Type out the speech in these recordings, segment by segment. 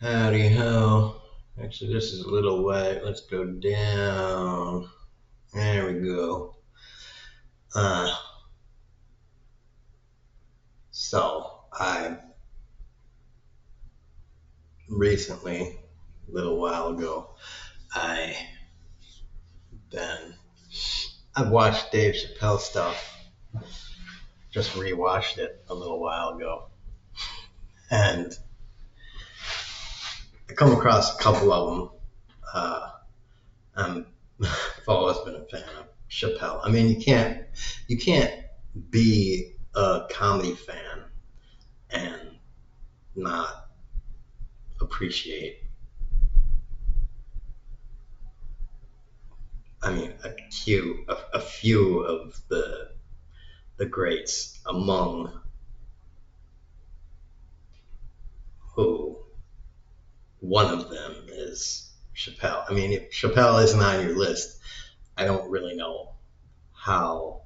Howdy ho. Actually, this is a little wet. Let's go down. There we go. Uh, I recently, a little while ago, I been, I've watched Dave Chappelle stuff. Just rewatched it a little while ago, and I come across a couple of them. I'm, I've always been a fan of Chappelle. I mean, you can't be a comedy fan and not appreciate, I mean, a few of the greats, among who one of them is Chappelle. I mean, if Chappelle isn't on your list, I don't really know how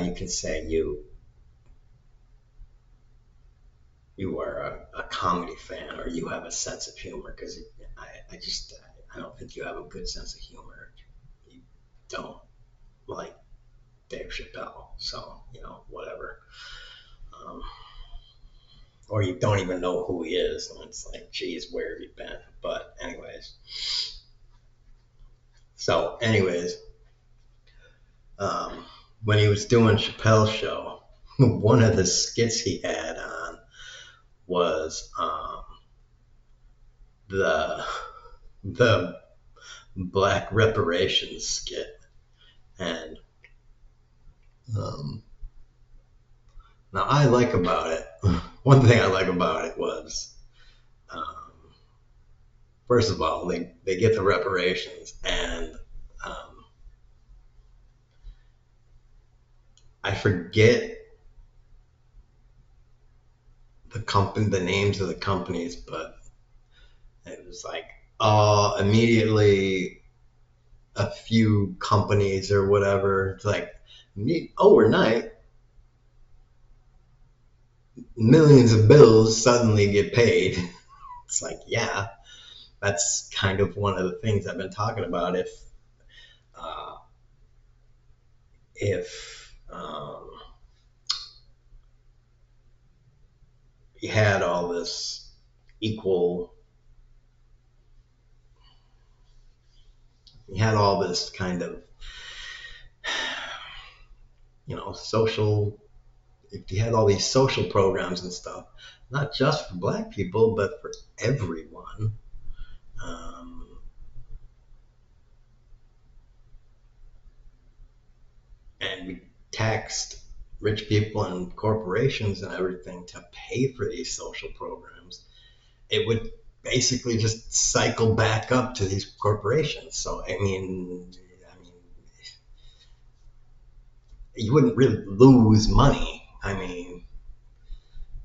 you can say you are a comedy fan or you have a sense of humor, because I don't think you have a good sense of humor. You don't like Dave Chappelle, so whatever. Um, or you don't even know who he is, and it's like, geez, where have you been? But anyways, um, when he was doing Chappelle's show, one of the skits he had on was the the Black Reparations skit, and um, now I like about it. One thing I like about it was, um, first of all, they get the reparations, and um, I forget the names of the companies, but it was like immediately a few companies or whatever. It's like overnight, millions of bills suddenly get paid. It's like, yeah, that's kind of one of the things I've been talking about. Uh, if you had all this equal, you had all this kind of, social, if you had all these social programs and stuff, not just for black people, but for everyone, um, and we taxed rich people and corporations and everything to pay for these social programs, it would basically just cycle back up to these corporations. So I mean, you wouldn't really lose money. I mean,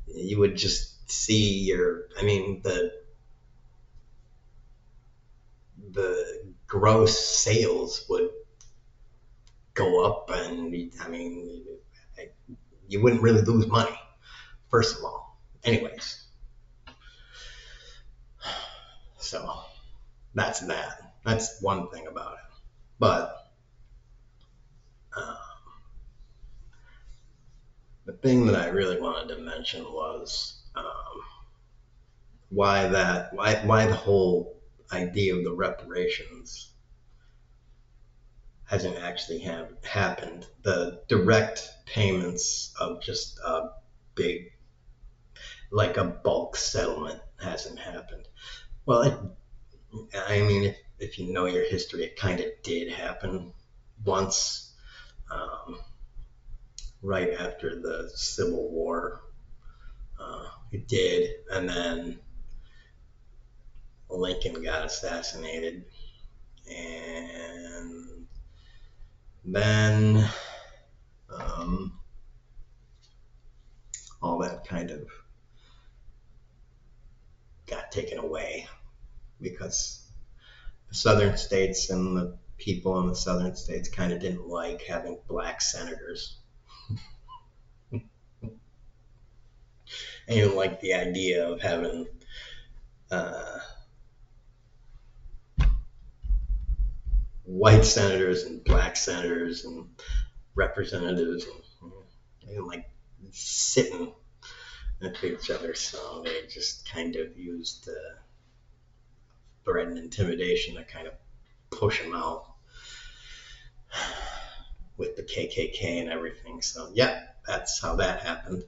you would just see I mean, the gross sales would go up, and I mean, you wouldn't really lose money, first of all. Anyways, so that's that. That's one thing about it. But uh, the thing that I really wanted to mention was why the whole idea of the reparations hasn't actually happened. The direct payments of just a big, like a bulk settlement, hasn't happened. Well, I mean, if you know your history, it kind of did happen once, um, right after the Civil War. It did, and then Lincoln got assassinated, and then um, all that kind of got taken away because the southern states and the people in the southern states kind of didn't like having black senators. I even like the idea of having uh, white senators and black senators and representatives, and like sitting at each other. So they just kind of used threat and intimidation to kind of push them out with the KKK and everything. So yeah, that's how that happened.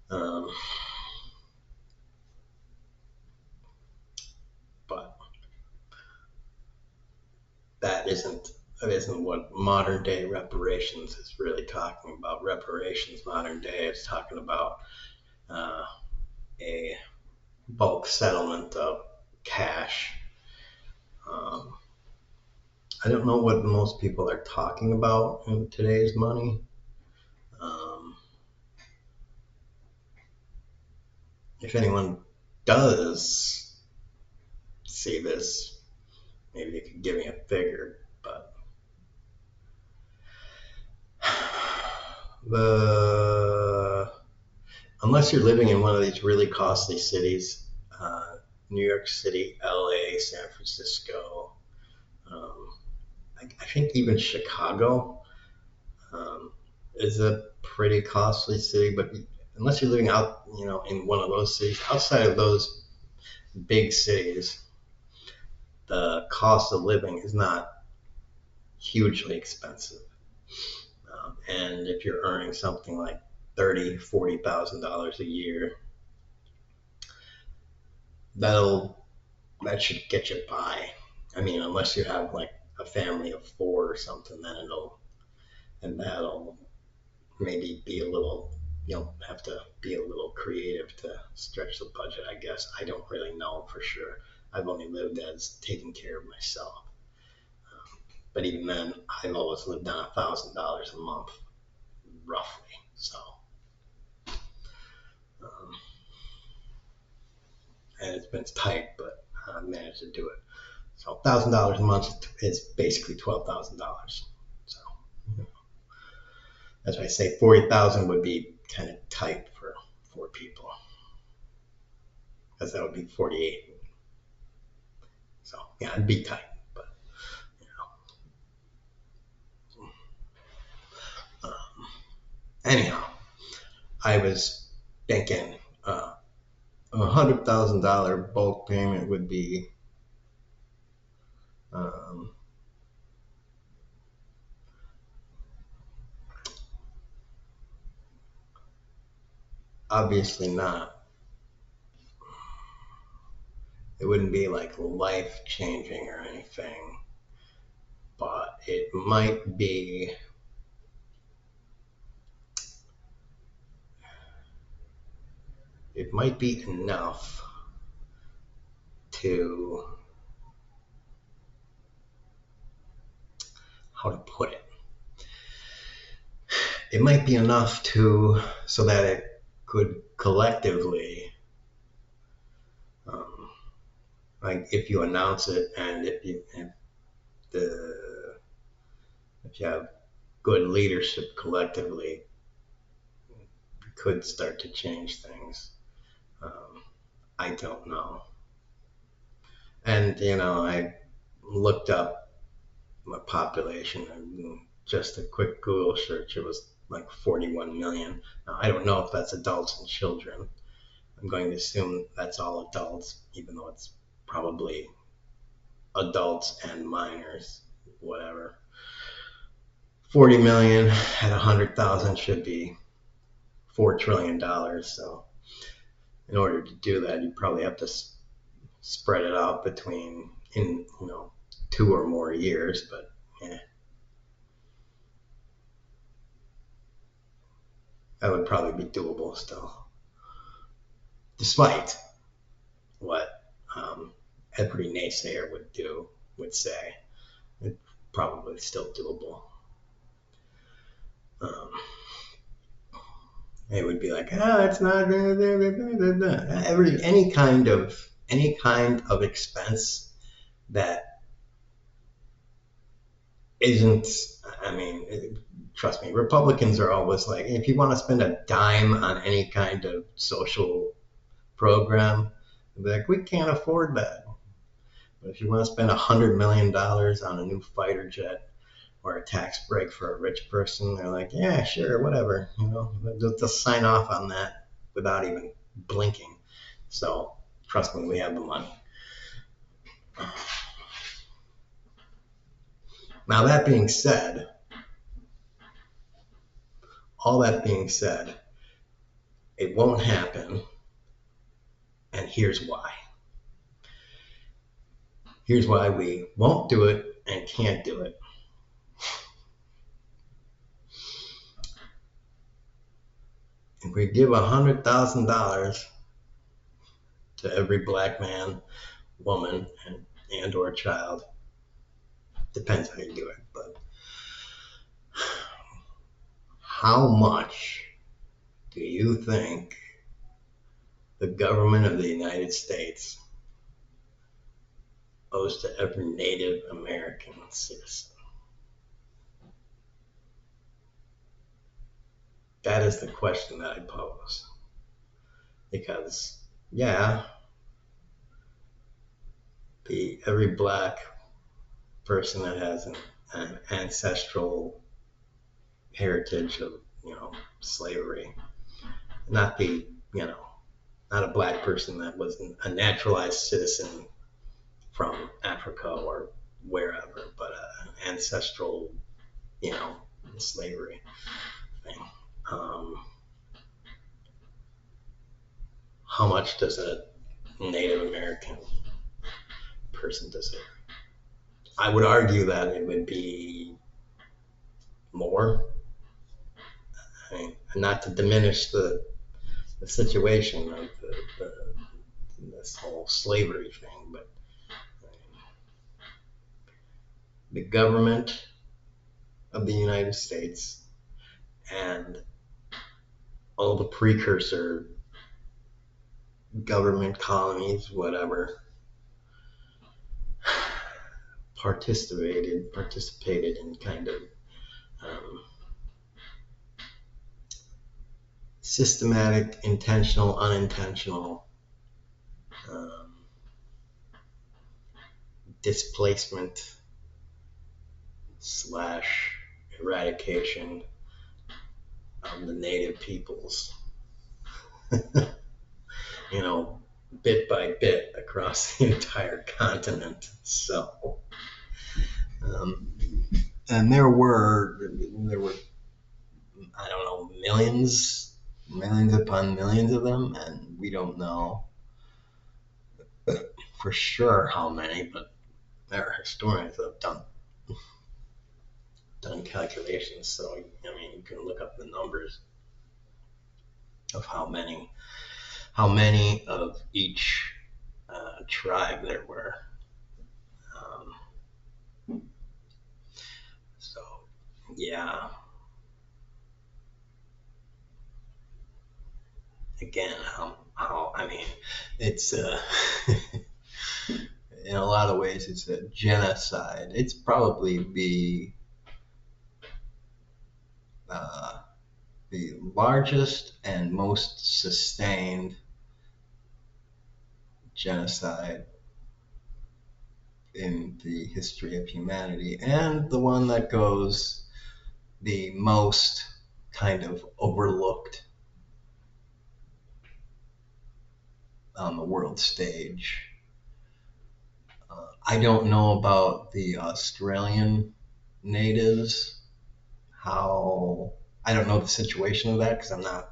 Um, but that isn't what modern day reparations is really talking about. Reparations modern day is talking about uh, a bulk settlement of cash. Um, I don't know what most people are talking about in today's money. Um, if anyone does see this, maybe they could give me a figure. But the unless you're living in one of these really costly cities, New York City, LA, San Francisco, um, I think even Chicago is a pretty costly city. But unless you're living out, in one of those cities, outside of those big cities, the cost of living is not hugely expensive. And if you're earning something like $30,000, $40,000 a year, that'll that should get you by. I mean, unless you have like a family of four or something, then that'll maybe be a little. You'll have to be a little creative to stretch the budget, I guess. I don't really know for sure. I've only lived as taking care of myself. But even then, I've always lived on $1,000 a month, roughly. So, um, and it's been tight, but I managed to do it. So, $1,000 a month is basically $12,000. So, that's why I say 40,000 would be kind of tight for four people, because that would be 48. So, yeah, it'd be tight. But you anyhow, I was thinking $100,000 bulk payment would be um, obviously not. It wouldn't be like life changing or anything, but it might be enough to, how to put it, it might be enough to, so that it could collectively, um, like if you announce it, and the if you have good leadership collectively, you could start to change things. Um, I don't know. And I looked up my population, and just a quick Google search, it was like 41 million. Now, I don't know if that's adults and children. I'm going to assume that's all adults, even though it's probably adults and minors, whatever. 40 million at 100,000 should be $4 trillion. So, in order to do that, you probably have to spread it out between, in 2 or more years. But yeah, that would probably be doable still, despite what every naysayer would say. It's probably still doable. Um, it would be like, it's not any kind of expense that isn't. I mean, trust me, Republicans are always like, if you want to spend a dime on any kind of social program, they'll be like, we can't afford that. But if you want to spend $100 million on a new fighter jet or a tax break for a rich person, they're like, yeah, sure, whatever. They'll just sign off on that without even blinking. So trust me, we have the money. Now all that being said, it won't happen, and here's why. Here's why we won't do it and can't do it. If we give $100,000 to every black man, woman, and or child, depends how you do it, but how much do you think the government of the United States owes to every Native American citizen? That is the question that I pose. Because, yeah, every black person that has an ancestral heritage of, slavery, not not a black person that was a naturalized citizen from Africa or wherever, but an ancestral, slavery thing. How much does a Native American person deserve? I would argue that it would be more. I mean, not to diminish the situation of this whole slavery thing, but the government of the United States and all the precursor government colonies, whatever, participated in kind of systematic, intentional, unintentional displacement / eradication of the native peoples, bit by bit across the entire continent. So, and there were, I don't know, millions upon millions of them, and we don't know for sure how many, but there are historians that have done calculations. So, you can look up the numbers of how many of each tribe there were. So, yeah. Again, it's in a lot of ways it's a genocide. It's probably the largest and most sustained genocide in the history of humanity, and the one that goes the most kind of overlooked on the world stage. I don't know about the Australian natives, I don't know the situation of that because I'm not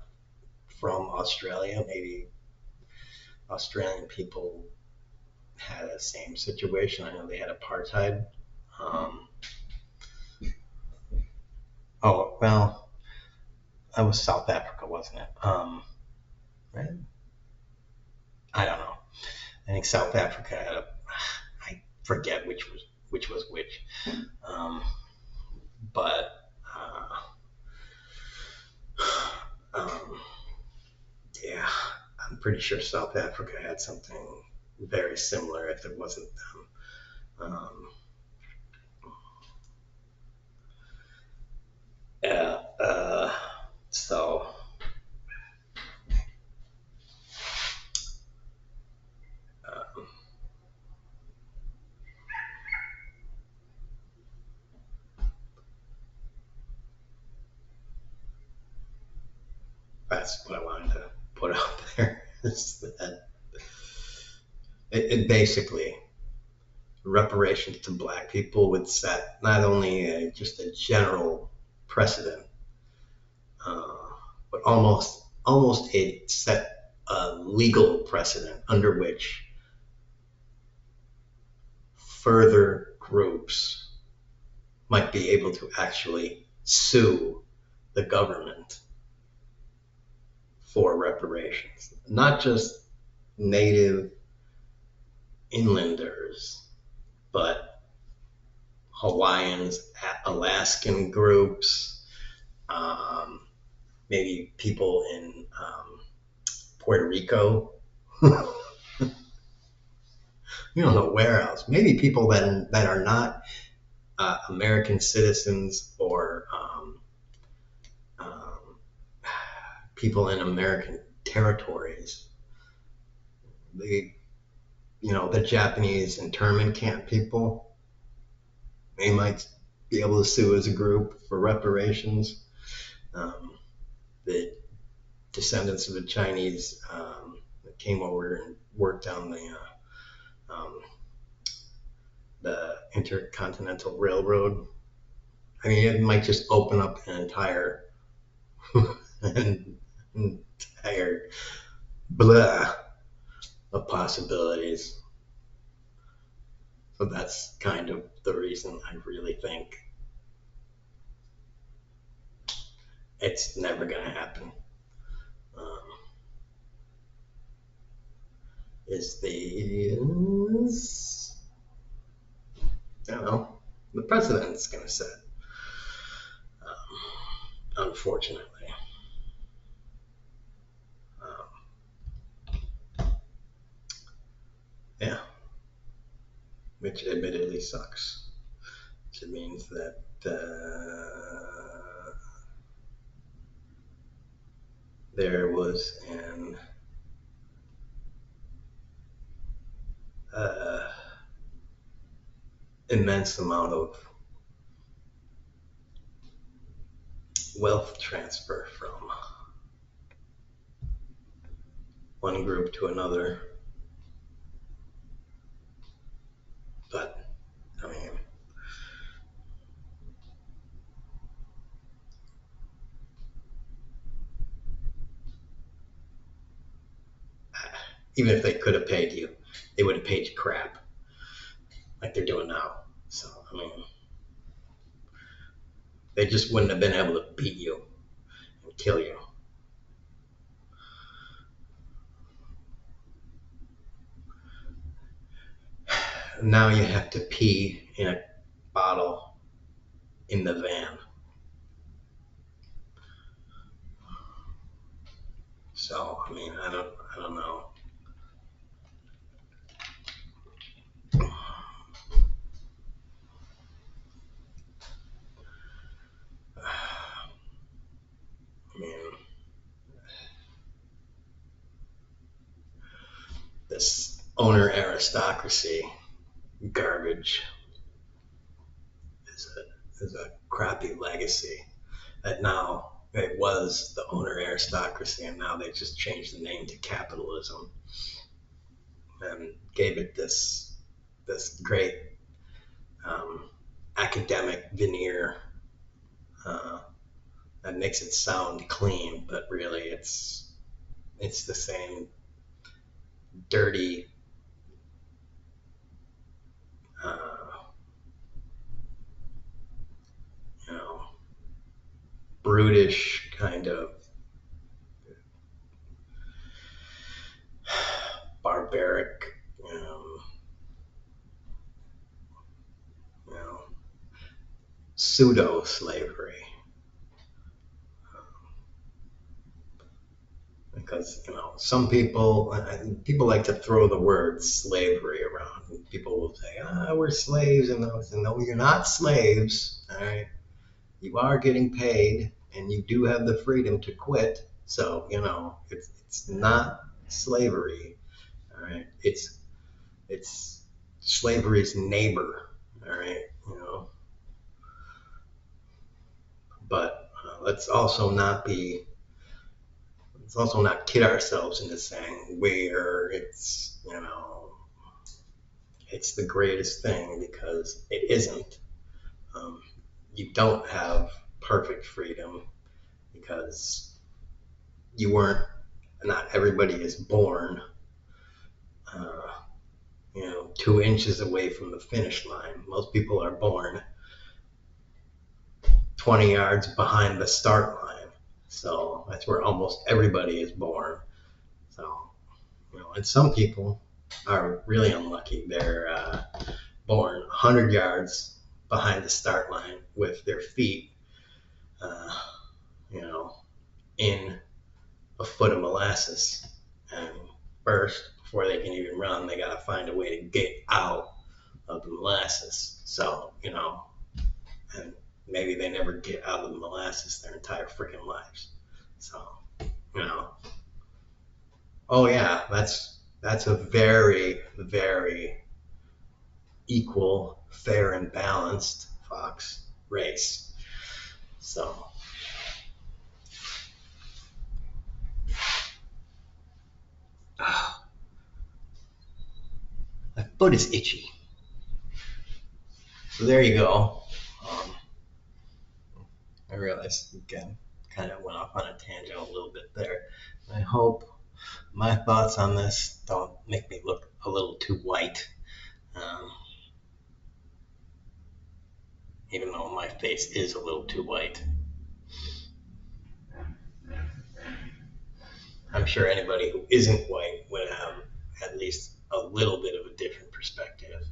from Australia. Maybe Australian people had the same situation. I know they had apartheid. Oh, well, that was South Africa, wasn't it? Right? I don't know. I think South Africa had I forget which was which. But yeah, I'm pretty sure South Africa had something very similar if it wasn't them. Uh, so um, that's what I wanted to put out there. Is that it basically reparations to black people would set not only just a general precedent, uh, but almost it set a legal precedent under which further groups might be able to actually sue the government for reparations. Not just native inlanders, but Hawaiians, Alaskan groups, um, maybe people in Puerto Rico. You don't know where else. Maybe people that are not American citizens or um, people in American territories. The the Japanese internment camp people. They might be able to sue as a group for reparations. Um, the descendants of the Chinese that came over and worked on the Intercontinental Railroad. I mean, it might just open up an an entire blah of possibilities. So that's kind of the reason I really think it's never going to happen. Um, is I don't know, the president's going to set, unfortunately. Um, yeah, which admittedly sucks. Which means that there was an uh, immense amount of wealth transfer from one group to another. But I mean, even if they could have paid you, they would have paid you crap like they're doing now. So I mean, they just wouldn't have been able to beat you and kill you. Now you have to pee in a bottle in the van. So I mean, I don't know. I mean, this owner aristocracy garbage is a crappy legacy. That now it was the owner aristocracy, and now they just changed the name to capitalism and gave it this great um, academic veneer uh, that makes it sound clean, but really it's the same dirty, uh, you know, brutish kind of barbaric, you know, pseudo slavery. Because some people like to throw the word slavery around. People will say, we're slaves, and they'll say, no, you're not slaves. All right, you are getting paid, and you do have the freedom to quit. So, it's not slavery. All right. It's slavery's neighbor. All right. But let's also not kid ourselves into saying where it's the greatest thing, because it isn't. Um, you don't have perfect freedom, because you weren't, not everybody is born, uh, 2 inches away from the finish line. Most people are born 20 yards behind the start line. So that's where almost everybody is born. So, and some people are really unlucky. They're born 100 yards behind the start line with their feet, uh, you know, in a foot of molasses. And first, before they can even run, they got to find a way to get out of the molasses. So, and maybe they never get out of the molasses their entire freaking lives. So, you know, oh yeah, that's a very, very equal, fair, and balanced fox race. So, my foot is itchy. So there you go. I realized again, kind of went off on a tangent a little bit there. I hope my thoughts on this don't make me look a little too white, um, even though my face is a little too white. I'm sure anybody who isn't white would have at least a little bit of a different perspective.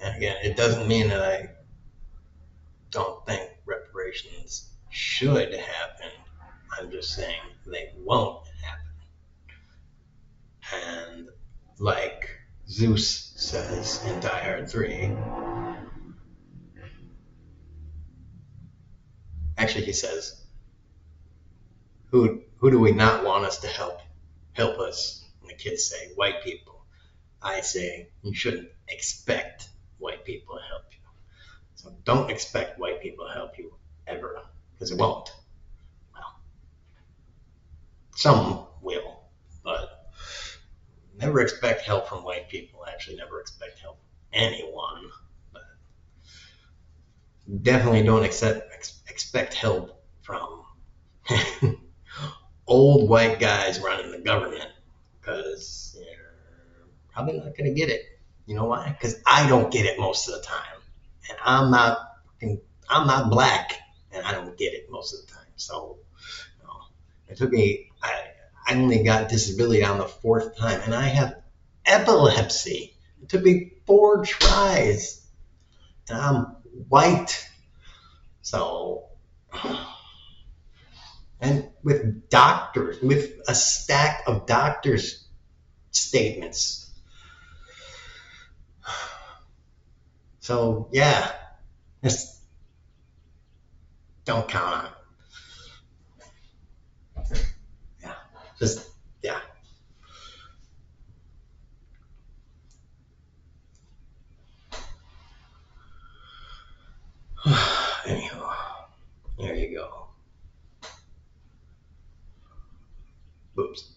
And again, it doesn't mean that I don't think reparations should happen. I'm just saying they won't happen. And like Zeus says in Die Hard 3, actually he says, who do we not want us to help us? And the kids say, white people. I say, you shouldn't expect white people to help you. So don't expect white people to help you ever, because it won't. Well, some will, but never expect help from white people. Actually, never expect help from anyone. But definitely don't expect help from old white guys running the government, because you're probably not going to get it. You know why? Because I don't get it most of the time, and I'm not black, and I don't get it most of the time. So it took me. I only got disability on the 4th time, and I have epilepsy. It took me 4 tries, and I'm white. So, and with doctors, with a stack of doctors' statements. So yeah, just don't count on it. Yeah, just yeah. Anyhow, there you go. Oops.